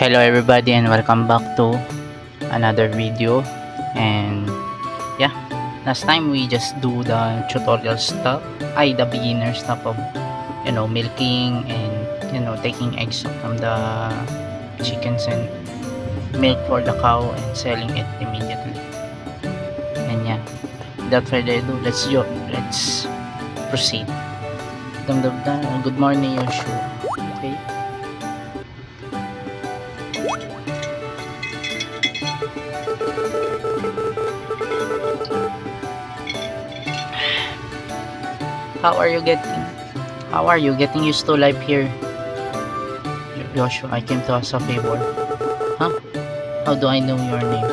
Hello everybody and welcome back to another video. And yeah, last time we just do the tutorial stuff, the beginner stuff of milking and taking eggs from the chickens and milk for the cow and selling it immediately. And yeah, without further ado, let's proceed. Good morning, Yoshua. Okay. How are you getting used to life here, Joshua? I came to ask a favor. Huh? How do I know your name?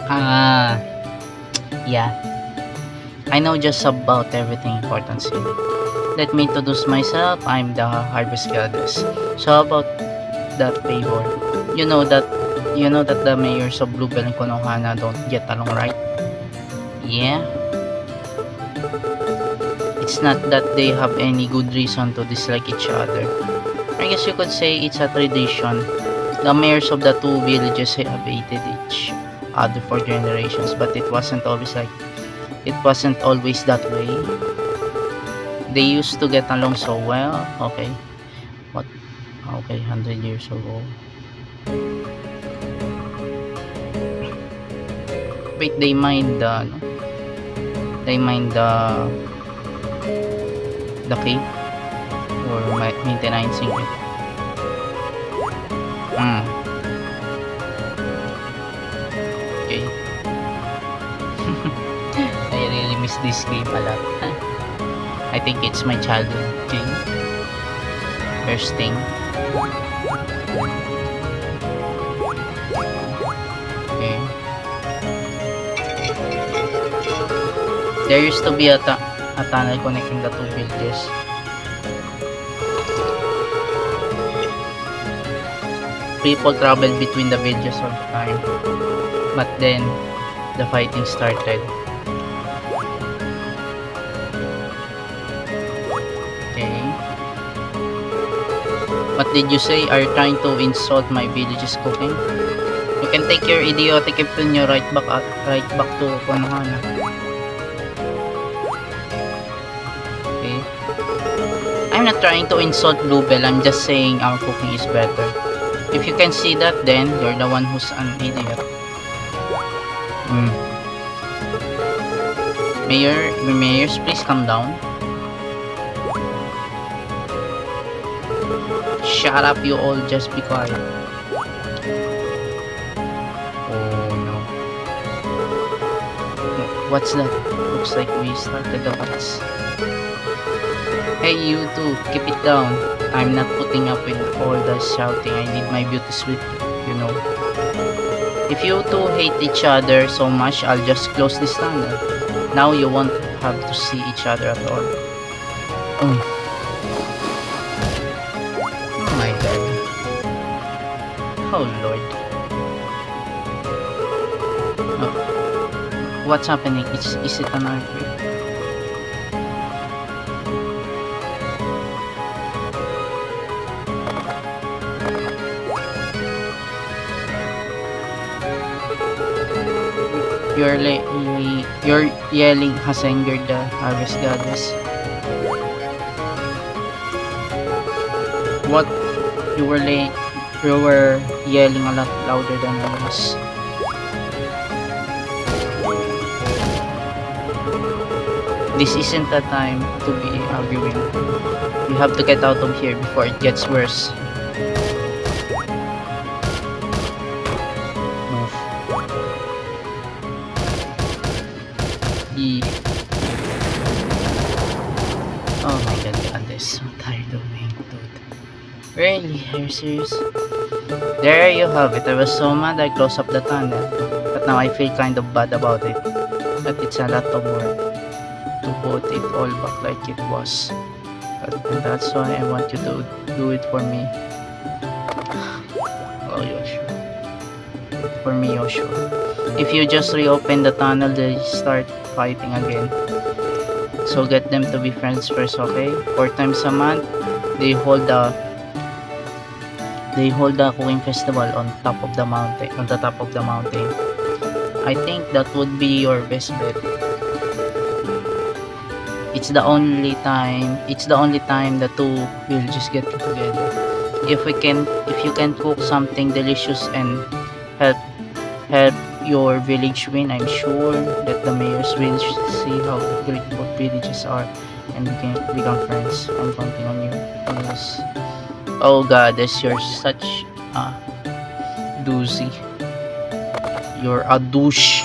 Ah, yeah. I know just about everything important here. Let me introduce myself. I'm the Harvest Goddess. So how about that favor? You know that the mayors of Bluebell and Konohana don't get along, right? Yeah. It's not that they have any good reason to dislike each other. I guess you could say it's a tradition. The mayors of the two villages have hated each other for generations, but it wasn't always that way. They used to get along so well. Okay. What? Okay, 100 years ago. Wait, they mind the cave or maintaining it. Okay. I really miss this game a lot. I think it's my childhood game. First thing. Okay. There used to be a tunnel connecting the two villages. People traveled between the villages all the time, but then the fighting started. Okay. What did you say? Are you trying to insult my village's cooking? You can take your idiotic opinion right back to Konohana. Okay. I'm not trying to insult Bluebell. I'm just saying our cooking is better. If you can see that, then you're the one who's an idiot. Mayors, please calm down. Shut up, you all. Just be quiet. Oh no. What's that? Looks like we started the fights. Hey, you two, keep it down. I'm not putting up with all the shouting. I need my beauty sleep, If you two hate each other so much, I'll just close this tunnel. Now you won't have to see each other at all. Oh my god. Oh lord. Oh. What's happening? Is it an earthquake? Your yelling has angered the Harvest Goddess. What? You were yelling a lot louder than I was. This isn't the time to be arguing. You have to get out of here before it gets worse. Oh my god, I'm so tired of being told. Really? Are you serious? There you have it. I was so mad I closed up the tunnel, but now I feel kind of bad about it. But it's a lot of work to put it all back like it was. And that's why I want you to do it for me. Oh, Joshua. For me, Joshua. If you just reopen the tunnel, they start fighting again. So get them to be friends first, okay? 4 times a month, they hold the they hold a cooking festival on top of the mountain, on the top of the mountain. I think that would be your best bet. It's the only time the two will just get together. If you can cook something delicious and help your village win, I'm sure that the mayors will see how great both villages are and become friends. I'm counting on you. Yes. Oh goddess, you're such a doozy. You're a douche.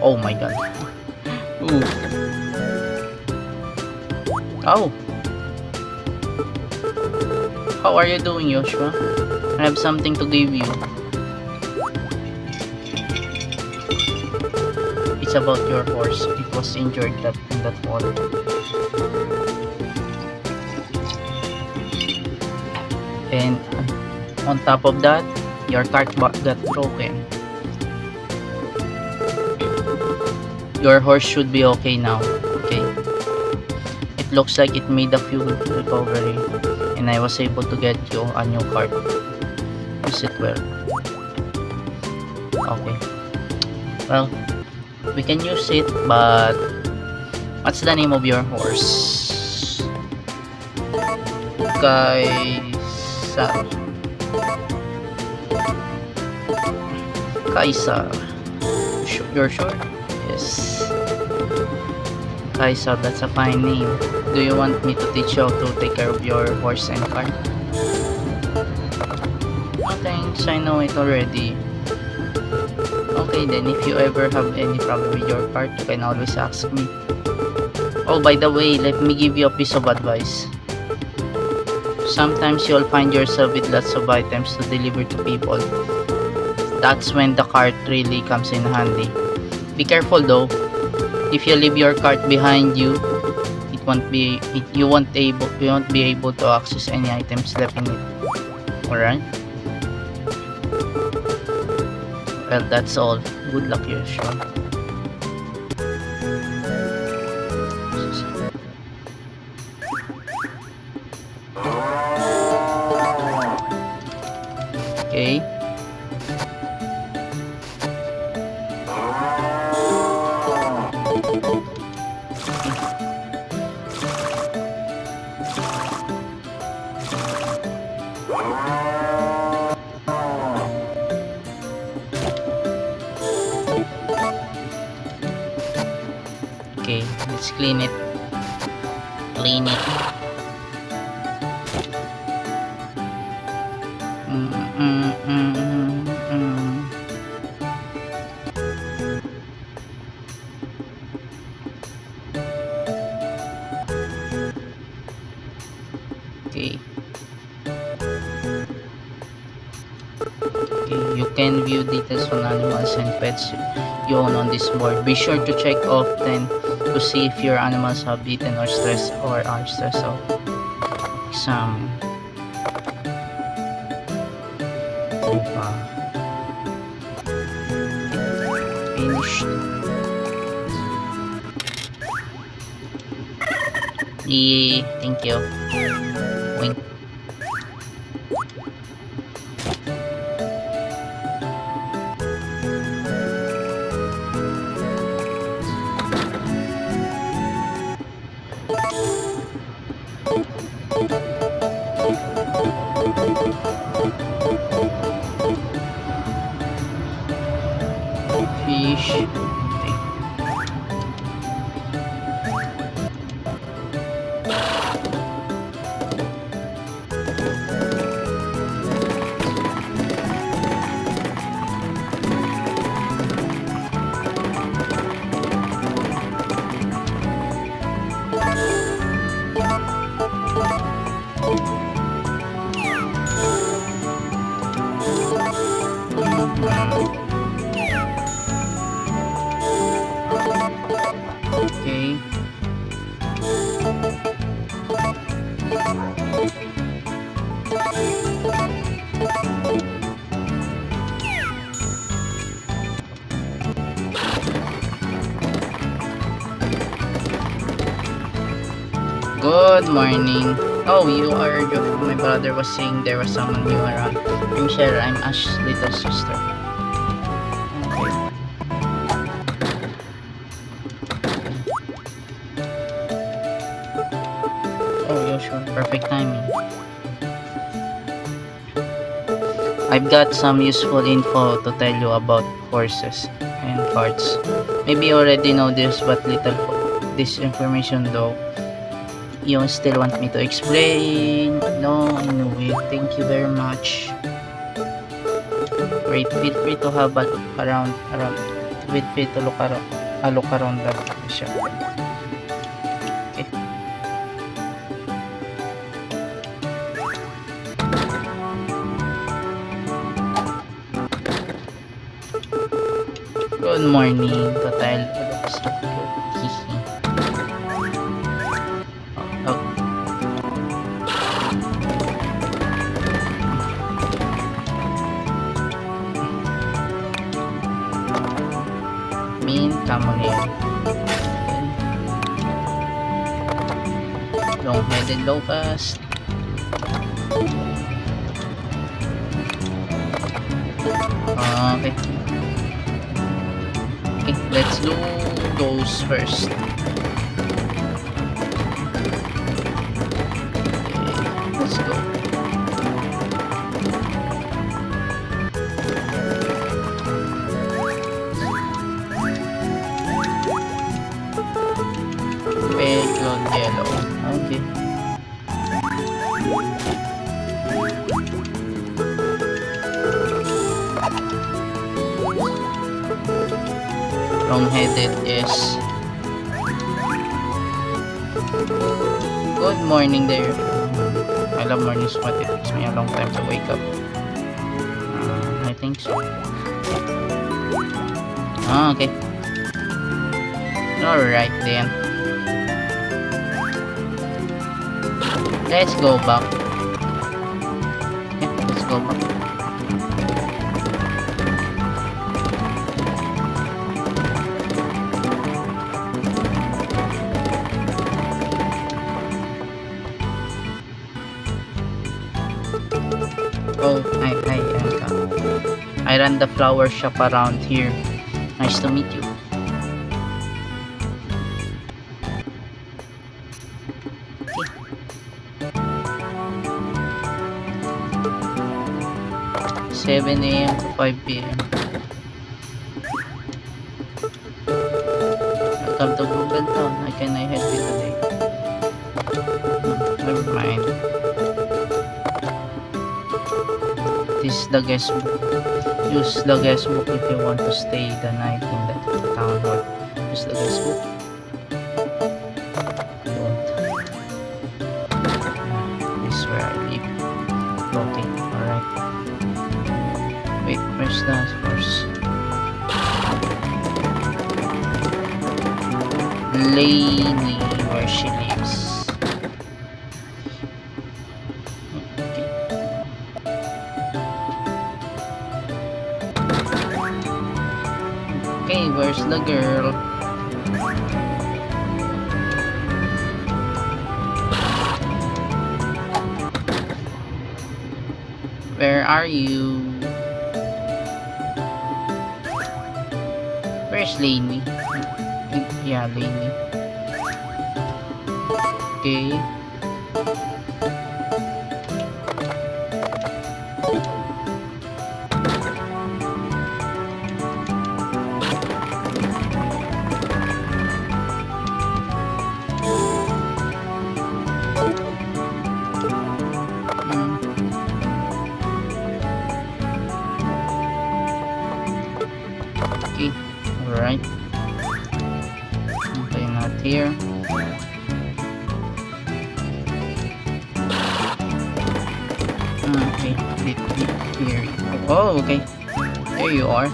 Oh my god. Ooh. Oh. How are you doing, Joshua? I have something to give you. It's about your horse. It was injured in that water. And on top of that, your cart got broken. Your horse should be okay now. Okay. It looks like it made a few recovery, and I was able to get you a new cart. Use it well. Okay. Well, we can use it, but what's the name of your horse? Kaisar. Kaisar. You're sure? Yes. Kaisar, that's a fine name. Do you want me to teach you how to take care of your horse and cart? No thanks, I know it already. Okay then, if you ever have any problem with your cart, you can always ask me. Oh, by the way, let me give you a piece of advice. Sometimes you'll find yourself with lots of items to deliver to people. That's when the cart really comes in handy. Be careful though. If you leave your cart behind you, you won't be able to access any items left in it. Alright? Well, that's all. Good luck, Joshua. Okay. Okay, let's clean it. Clean it. Okay. You can view details on animals and pets you own on this board. Be sure to check often to see if your animals have eaten or are stressed out. Exam. Finished. Yay, thank you. Wink. Fish. Okay. Okay. Good morning. Oh, you are my brother was saying there was someone new around. I'm Shara, I'm Ash's little sister. Okay. Oh, yeah, sure. Perfect timing. I've got some useful info to tell you about horses and carts. Maybe you already know this, but this information though. You still want me to explain? No, I know it. Thank you very much. Great. Feel free to have a look around. Feel free to look around the shop. Okay. Good morning, Total. Looks so good. Hihi. Oh. Mean, come on in. Long-headed locust. Okay. Okay, let's do those first. Okay, let's go. Background yellow. Okay. Long-headed is good morning there. I love mornings, but it takes me a long time to wake up. I think so. Okay. Alright then. Let's go back. Okay, let's go back. Oh, hi, Anka. I run the flower shop around here. Nice to meet you. Okay. 7 AM to 5 PM. Welcome to Google Town. How can I help you today? Never mind. This is the guest book. Use the guest book if you want to stay the night in the town hall. Use the guest book. Don't. This is where I live. Okay, alright. Wait, where's the horse? Lainey, where she lives. Okay, where's the girl? Where are you? Where's Lainey? Yeah, Lainey. Okay. Okay, alright. Okay, not here. Okay, here. Oh, okay. There you are.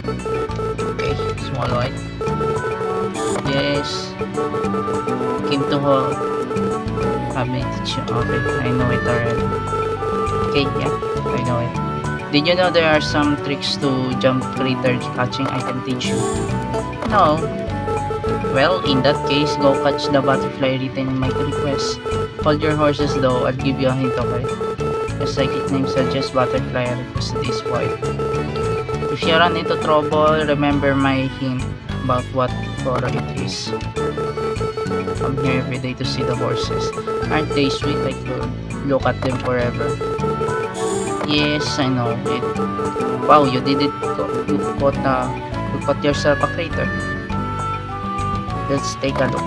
Okay, small white. Yes. Came to her. Okay, I know it already. Okay, yeah, I know it. Did you know there are some tricks to jump critter catching I can teach you? No. Well, in that case, go catch the butterfly written in my request. Hold your horses though, I'll give you a hint, okay? The psychic name suggests butterfly request this white. If you run into trouble, remember my hint about what color it is. I'm here every day to see the horses. Aren't they sweet? I could look at them forever. Yes, I know it. Wow, you did it. You caught yourself a crater. Let's take a look.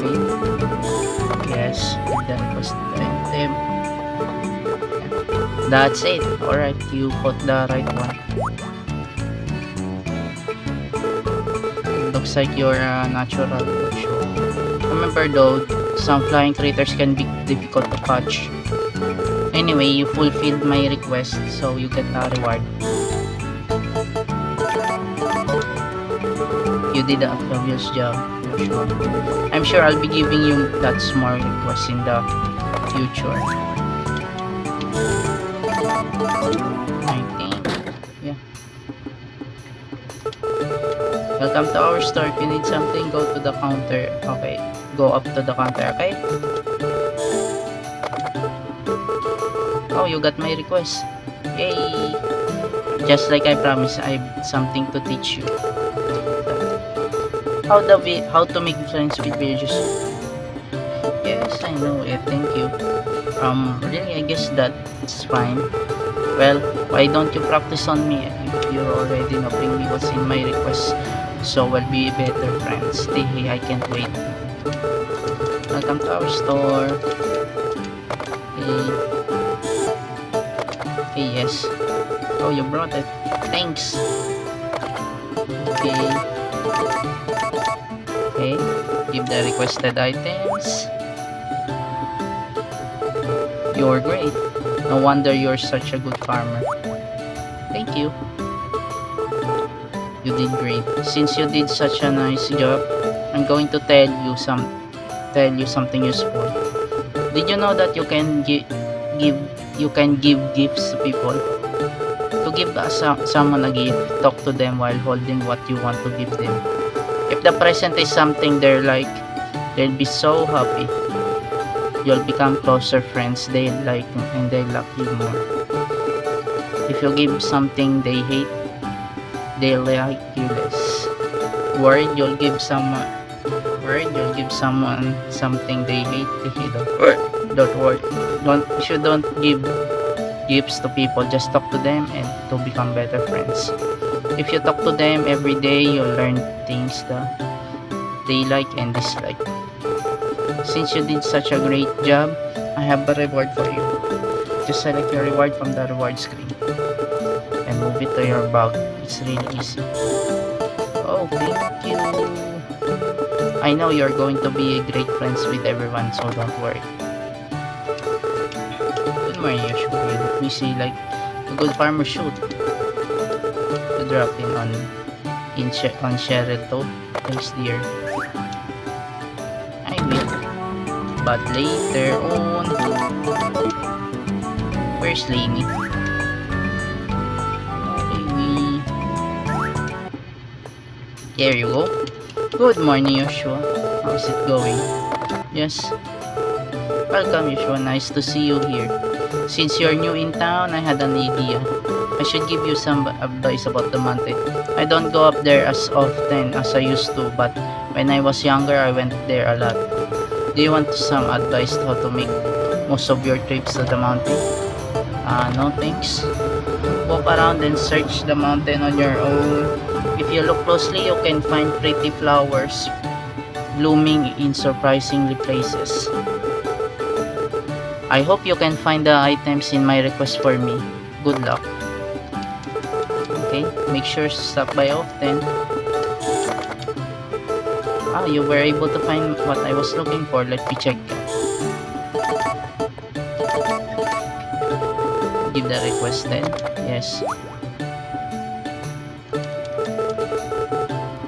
Okay. Yes, the requested item. That's it. Alright, you put the right one. Looks like you're a natural. Remember though, some flying critters can be difficult to catch. Anyway, you fulfilled my request, so you get a reward. You did a fabulous job. Sure. I'm sure I'll be giving you lots more requests in the future. I think, yeah. Welcome to our store. If you need something, go to the counter. Okay, go up to the counter, okay? Oh, you got my request. Yay! Just like I promised, I have something to teach you. How to make friends with villagers. Yes, I know it. Thank you. Really, I guess that's fine. Well, why don't you practice on me? If you're already knowing me what's in my request, so we'll be better friends. Hey, I can't wait. Welcome to our store. Hey, yes. Oh, you brought it. Thanks. Okay, give the requested items. You're great. No wonder you're such a good farmer. Thank you. You did great. Since you did such a nice job, I'm going to tell you something useful. Did you know that you can give gifts to people? To give someone a gift, talk to them while holding what you want to give them. If the present is something they'll be so happy. You'll become closer friends. They like you and they love you more. If you give something they hate, they like you less. Worried you'll give someone something they hate. Don't worry. Don't give gifts to people. Just talk to them and to become better friends. If you talk to them every day, you'll learn things that they like and dislike. Since you did such a great job, I have a reward for you. Just select your reward from the reward screen and move it to your bag. It's really easy. Oh, thank you. I know you're going to be great friends with everyone, so don't worry. Good morning, usually. Let me see, like a good farmer should. To drop in on Sheraton. Thanks, dear. I will, but later on. Where's Lainey? Lainey. There you go. Good morning, Joshua. How's it going? Yes. Welcome, Joshua. Nice to see you here. Since you're new in town, I had an idea. I should give you some advice about the mountain. I don't go up there as often as I used to, but when I was younger, I went there a lot. Do you want some advice how to make most of your trips to the mountain? No thanks. Walk around and search the mountain on your own. If you look closely, you can find pretty flowers blooming in surprisingly places. I hope you can find the items in my request for me. Good luck. Okay, make sure to stop by often. You were able to find what I was looking for. Let me check. Give the requested. Yes.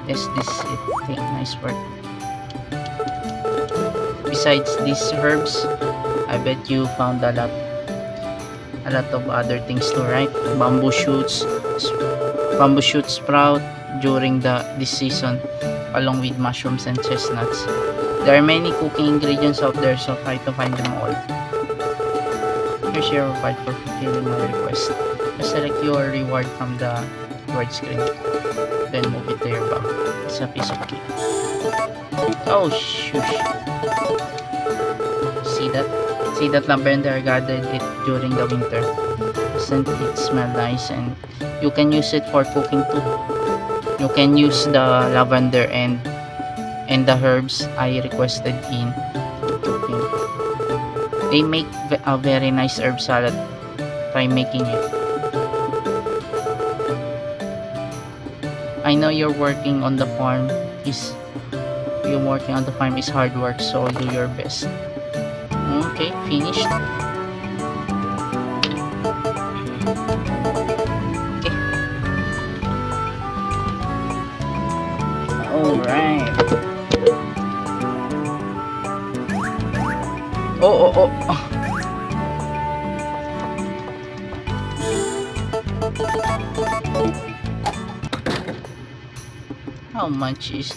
Yes, this is it. Okay, nice work. Besides these herbs, I bet you found a lot of other things too, right? Bamboo shoots sprout during this season. along with mushrooms and chestnuts. There are many cooking ingredients out there, so try to find them all. Here's your reward for fulfilling my request. Just select your reward from the reward screen. Then move it to your bag. It's a piece of cake. Oh, shush. See that? See that lavender? I gathered it during the winter. Doesn't it smell nice? And you can use it for cooking too. You can use the lavender and the herbs I requested in cooking. They make a very nice herb salad. Try making it. I know you're working on the farm is hard work, so do your best. Okay, finished. Okay. Alright. Oh. How much is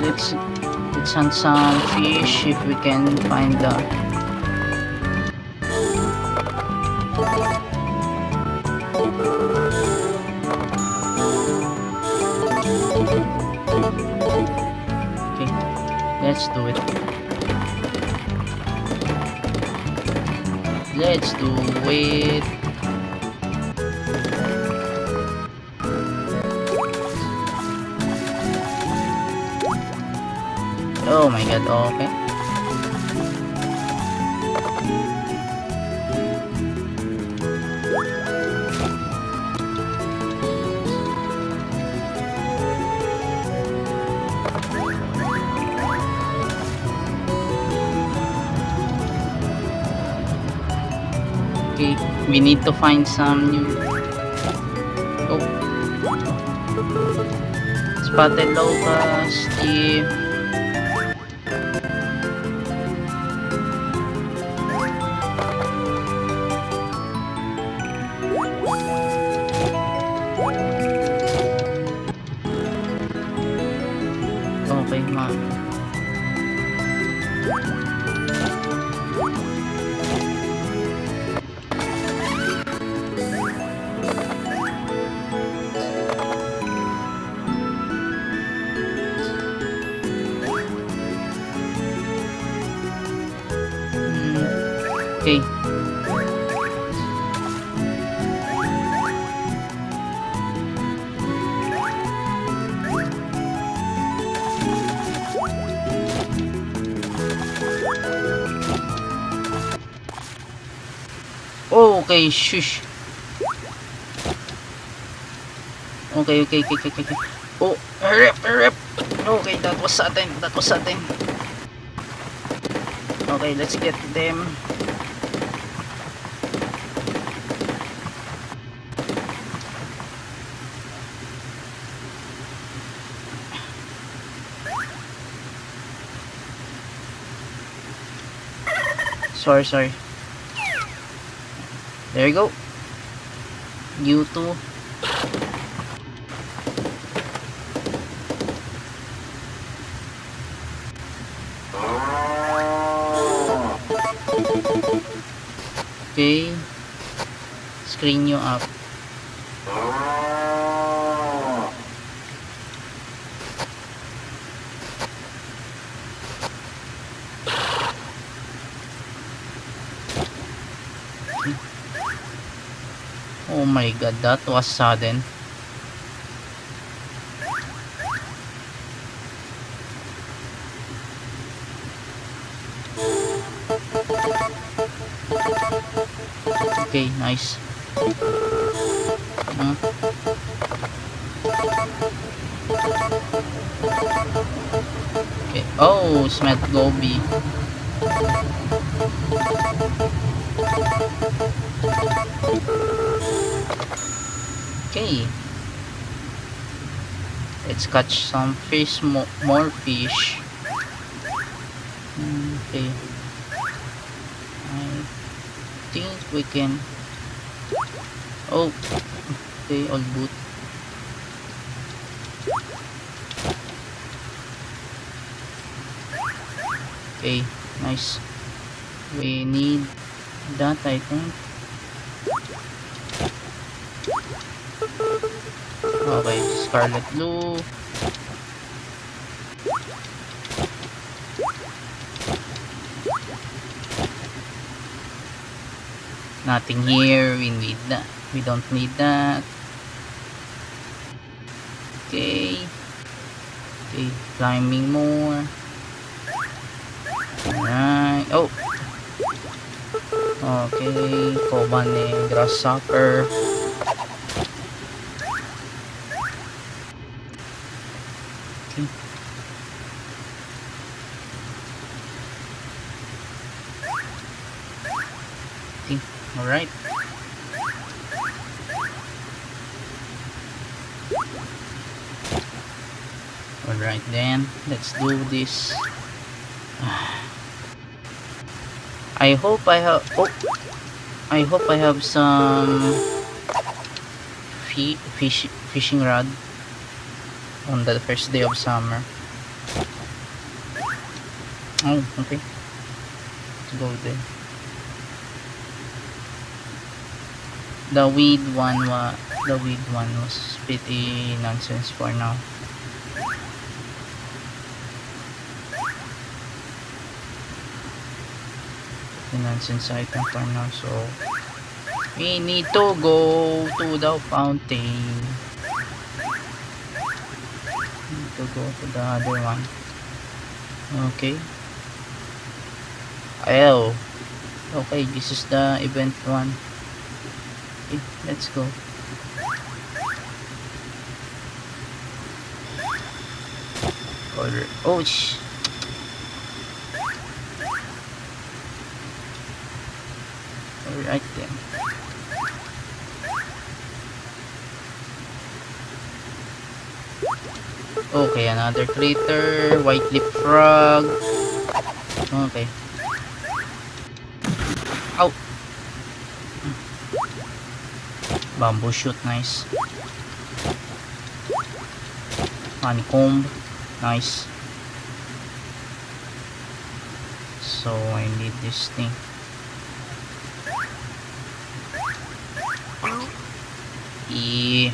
let's hunt some fish if we can find the okay, let's do it. Oh my god, okay. Okay, we need to find some new. Oh, spotted locust, yeah. Okay, ma. Okay. Oh, okay, shush. Okay. Oh, hurry up. Okay, that was atin. Okay, let's get them. Sorry. There you go. You too. Okay. Screen you up. Oh my god, that was sudden. Okay, nice. Okay. Oh, Smet Gobi. Okay. Let's catch some fish, more fish. Okay. I think we can. Oh, okay, all good. Okay, nice. We need that, I think. Okay, Scarlet Blue. Nothing here. We need that. We don't need that. Okay. Okay, climbing more. Alright. Oh. Okay, Kobane Grasshopper. Okay. Okay. Alright. Alright then, let's do this. I hope I have some fishing rod on the first day of summer. Oh, okay. Let's go there. The weed one was pretty nonsense for now. The nonsense item for now, so we need to go to the fountain. Need to go to the other one. Okay. Oh. Okay, this is the event one. Okay, let's go. Oh, alright then. Okay, another critter. White lip frog. Okay. Ow! Bamboo shoot, nice. Honeycomb, nice. So I need this thing. Yeah.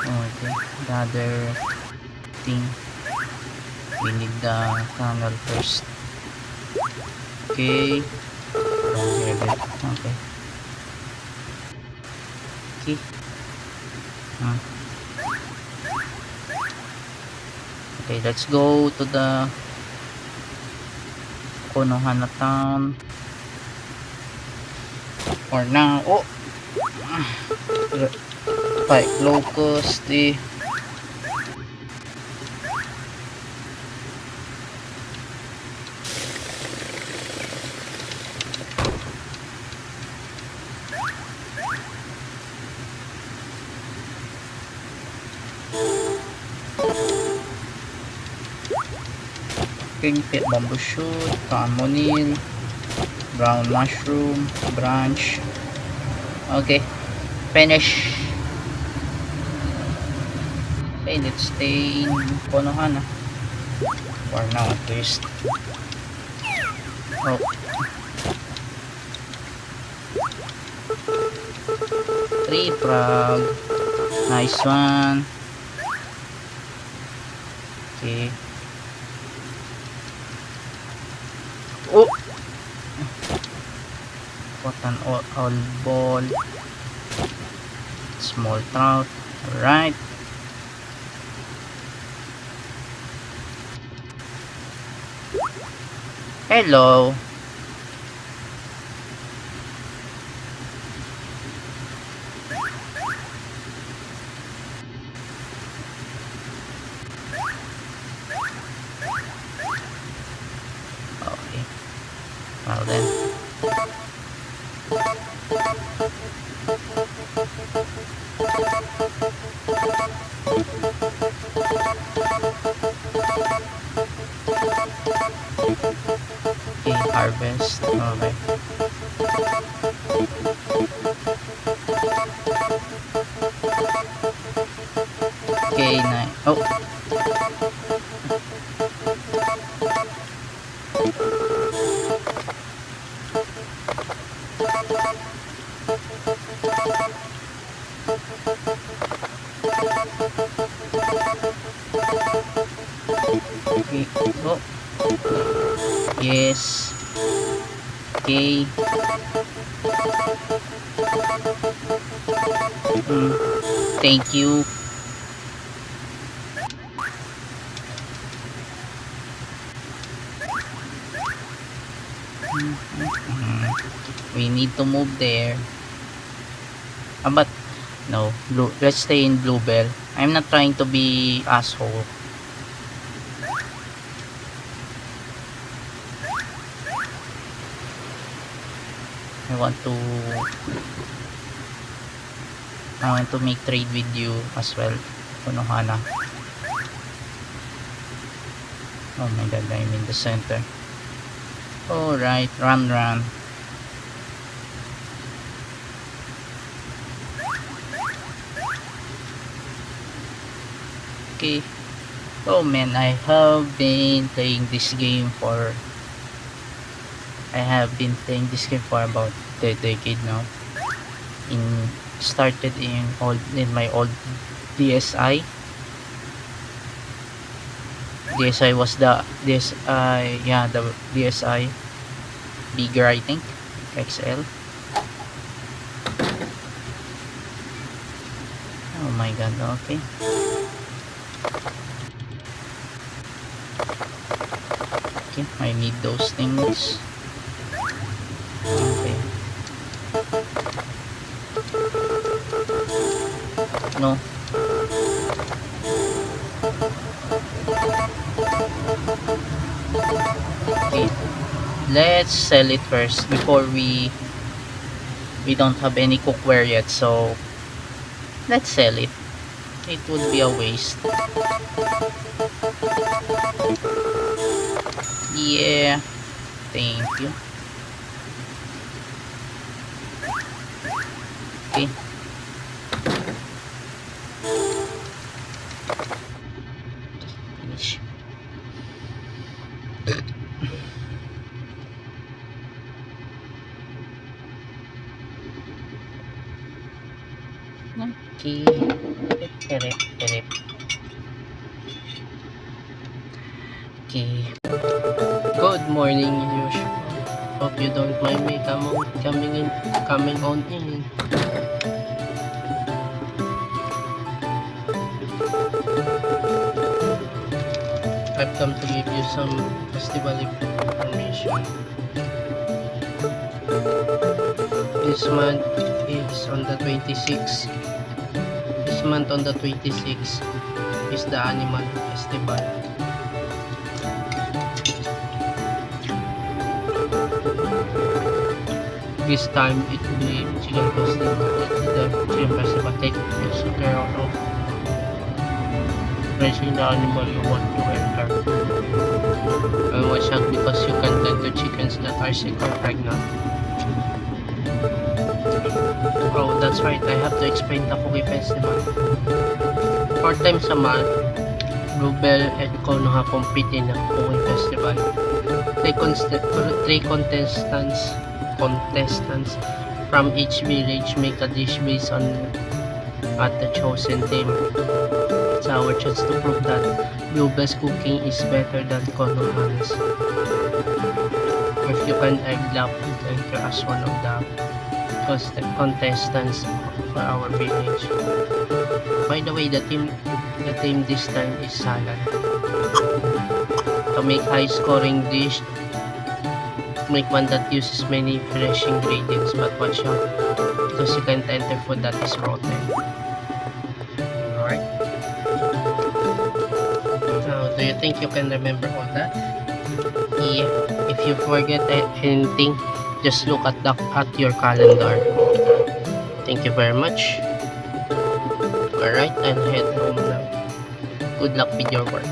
Okay, the other thing, we need the tunnel first. Okay, okay. Okay. Okay, let's go to the Konohana town for now. Oh, fight locust. King pit, bamboo shoot, monil, brown mushroom, branch. Okay, finish. Okay, let's stay in Konohana for now at least. Oh, tree frog, nice one. Okay. Oh, cotton owl ball, small trout. All right. Hello. Okay. Well then. Okay, Oh. Okay. Oh. Yes. Okay. Thank you. We need to move there. But no, let's stay in Bluebell. I'm not trying to be asshole. I want to make trade with you as well, Konohana. Oh my god, I'm in the center. Alright, run. Okay. Oh man, I have been playing this game for about a decade now. Started in my old DSi. DSi was the DSi bigger, I think, XL. Oh my god, okay. Okay, I need those things. Okay. No. Okay. Let's sell it first before we don't have any cookware yet, so let's sell it. It would be a waste. Yeah. Thank you. Okay. Finish. Okay. Okay. Good morning, Josh. Hope you don't mind me coming on in. I've come to give you some festival information. This month is on the 26th. This month on the 26th is the Animal Festival. This time it will be Chicken Festival. The Chicken Festival take also care of raising the animal you want to enter. I was shocked because you can enter chickens that are sick or pregnant. Oh, that's right. I have to explain the Cookie Festival. 4 times a month, Bluebell and Konoha compete in the Cookie Festival. Three contestants from each village make a dish based on the chosen theme. It's our chance to prove that Bluebell's cooking is better than Konohana's. If you can, I'd love to enter as one of the contestants for our village. By the way, the theme this time is salad. To make high-scoring dish, make one that uses many fresh ingredients, but watch out because you can't enter food that is rotten. Alright. Now, do you think you can remember all that? Yeah. If you forget anything, just look at your calendar. Thank you very much. Alright, I'll head home now. Good luck with your work.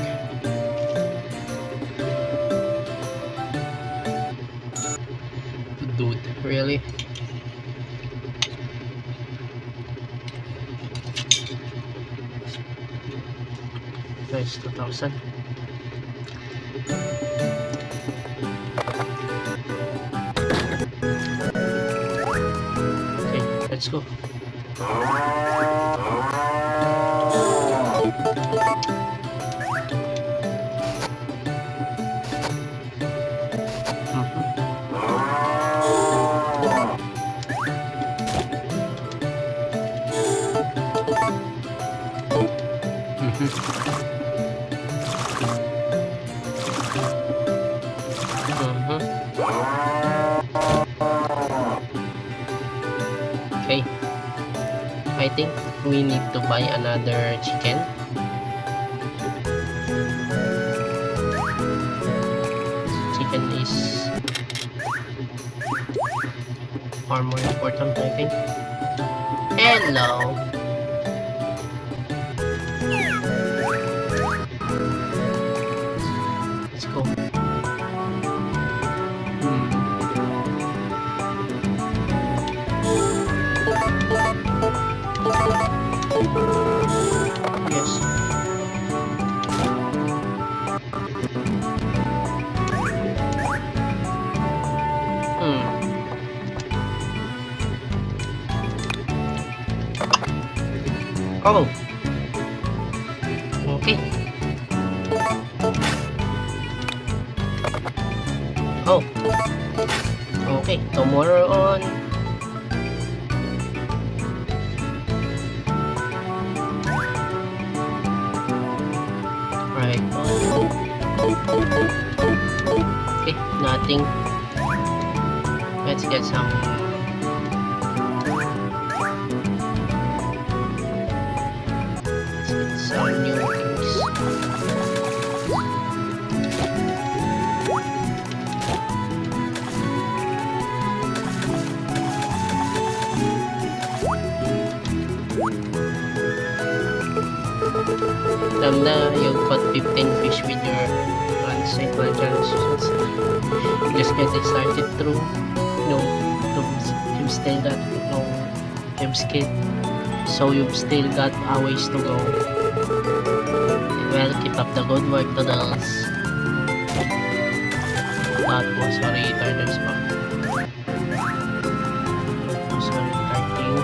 Dude, really? There's 2,000. Okay, let's go. Okay, I think we need to buy another chicken. Chicken is far more important, I think. Hello. Let's go. Yes. Oh. Okay. Oh. Okay, tomorrow on. Right on. Okay, nothing. Let's get some. Some new things. Alam na you've got 15 fish with your uncycle transactions. Just getting started through. No, you've still got no skid. So you've still got a ways to go. Well, keep up the good work to those. That was a retarded spot. That was a retarded thing.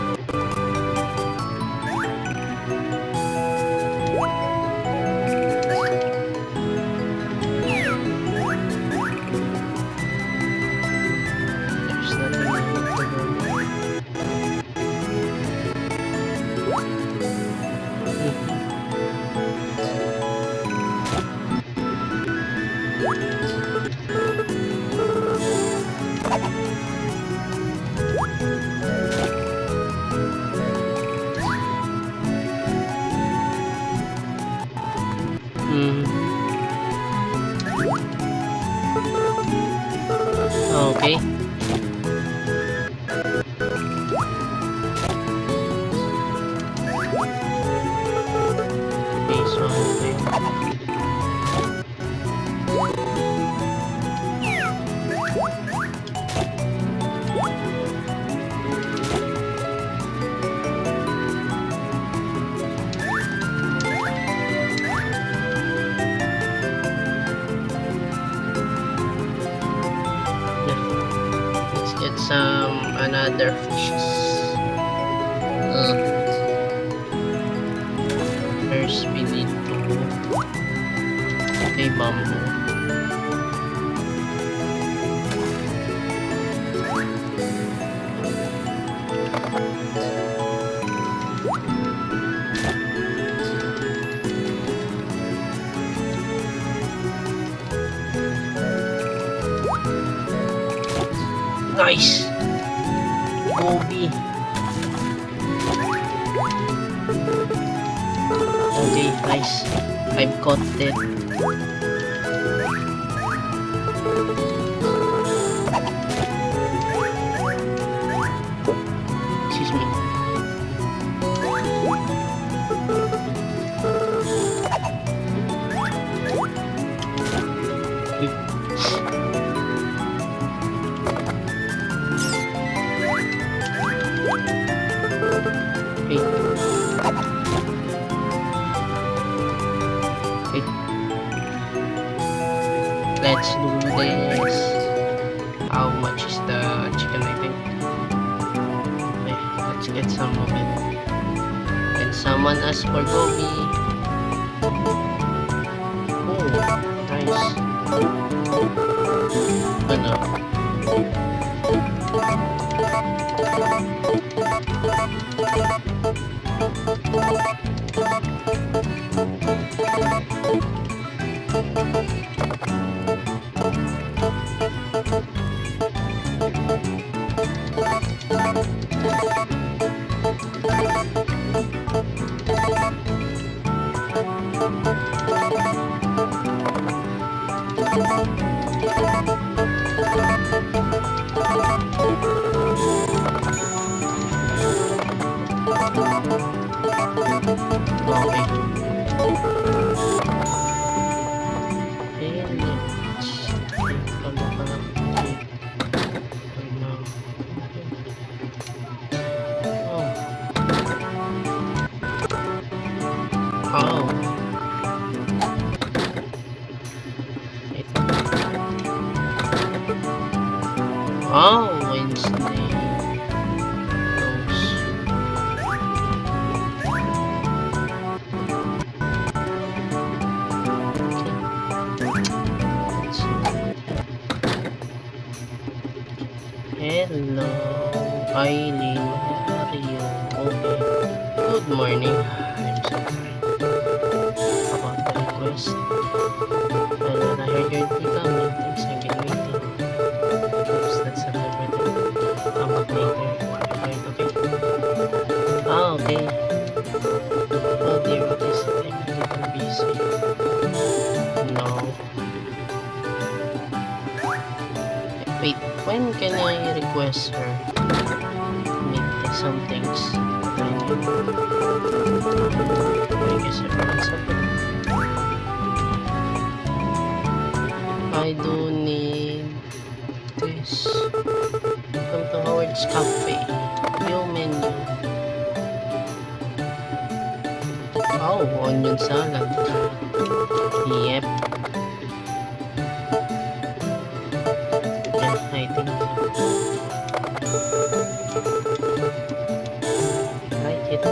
There's nothing I need to go. Okay. Okay, so let's get some another fishes. First we need to a bamboo. Nice! Gobi! Okay, nice. I've caught it. Excuse me. Okay. let's do this. How much is the chicken, I think? Okay, let's get some of it. And someone asked for gobi. Oh, nice. Ano? Oh, Wednesday. Hello, Eileen. Where are you? Okay. Good morning. I'm so sorry about the request. I heard you're coming. Thanks, I'm getting waiting. Oops, that's a little bit. Come back later. Alright, okay. Ah, okay. Oh dear, what is it? I'm a little busy. No. Wait, when can I request her to make some things that I need? I guess everyone's open. I do need this. Welcome to Howard's Cafe. View menu. Oh, onion salad. Yep. Yeah, I think. Like it.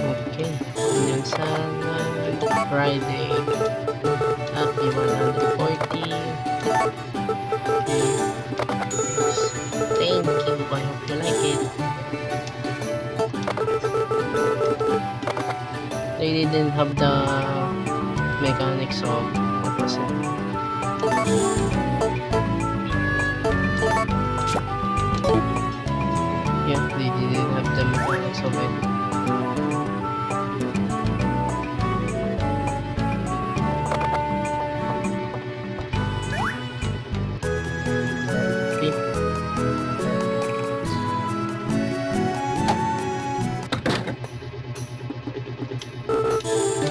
Okay. Onion salad. Friday. Happy 140. Okay. Thank you. I hope you like it. They didn't have the mechanics of what was it? Yeah, they didn't have the mechanics of it.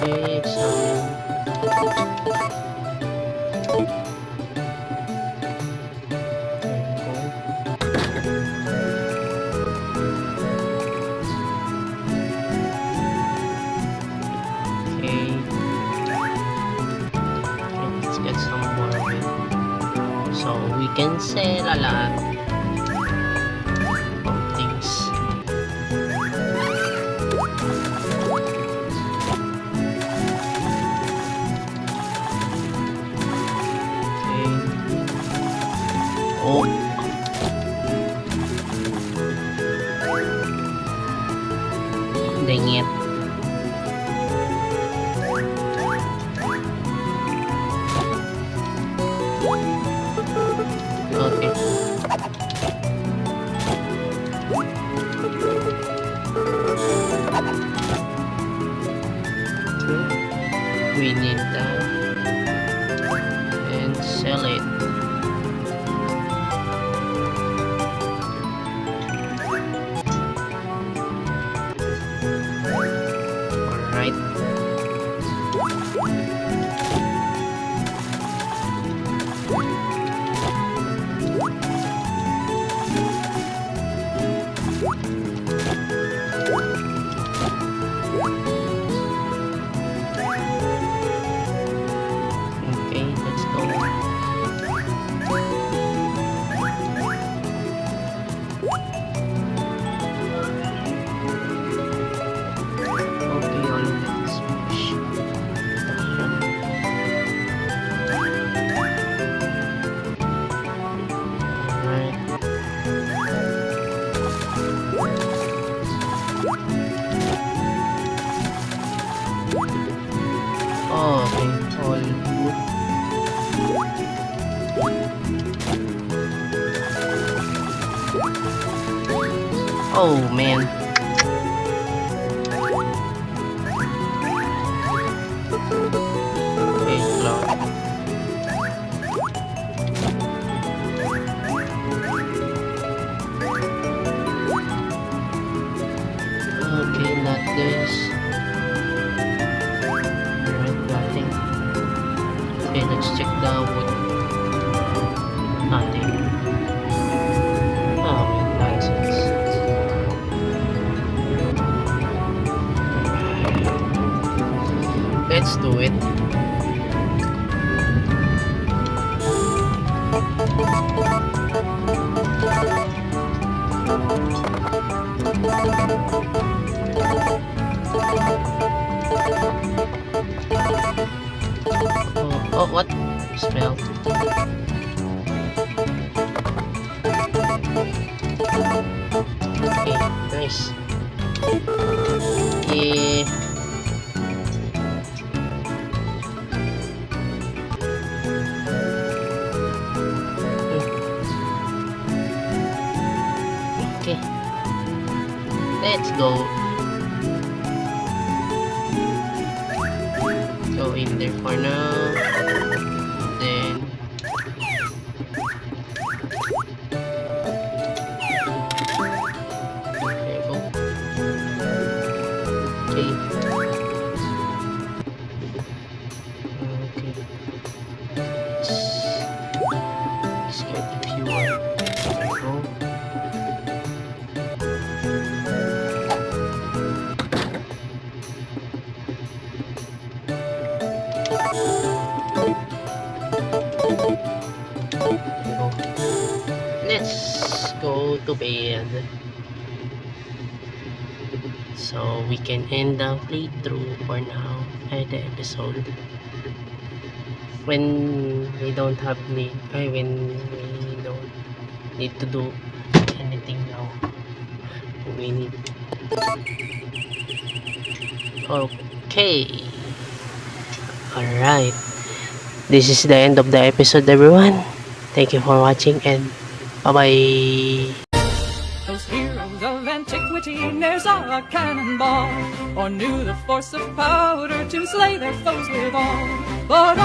Okay, examine. Okay. Let's get some more of it. So we can sell a lot of things. Okay. Oh. Dang it. Okay. We need that and sell it. Alright. Oh man. Okay, Cloud. Okay, not this. Alright, nothing. Okay, let's check the wood. Nothing. Oh, nonsense. Let's do it. Oh, what? Smell. Okay, nice. Yeah. Okay. Let's go. Go in there for now. Then okay, go. Okay. Okay. Let's get the fuel. Go. Let's go to bed so we can end the playthrough for now at the episode. When we don't have need, when we don't need to do anything now, we need. Okay. Alright. This is the end of the episode, everyone. Thank you for watching and bye-bye. Those heroes of antiquity ne'er saw a cannonball, or knew the force of powder to slay their foes withal. But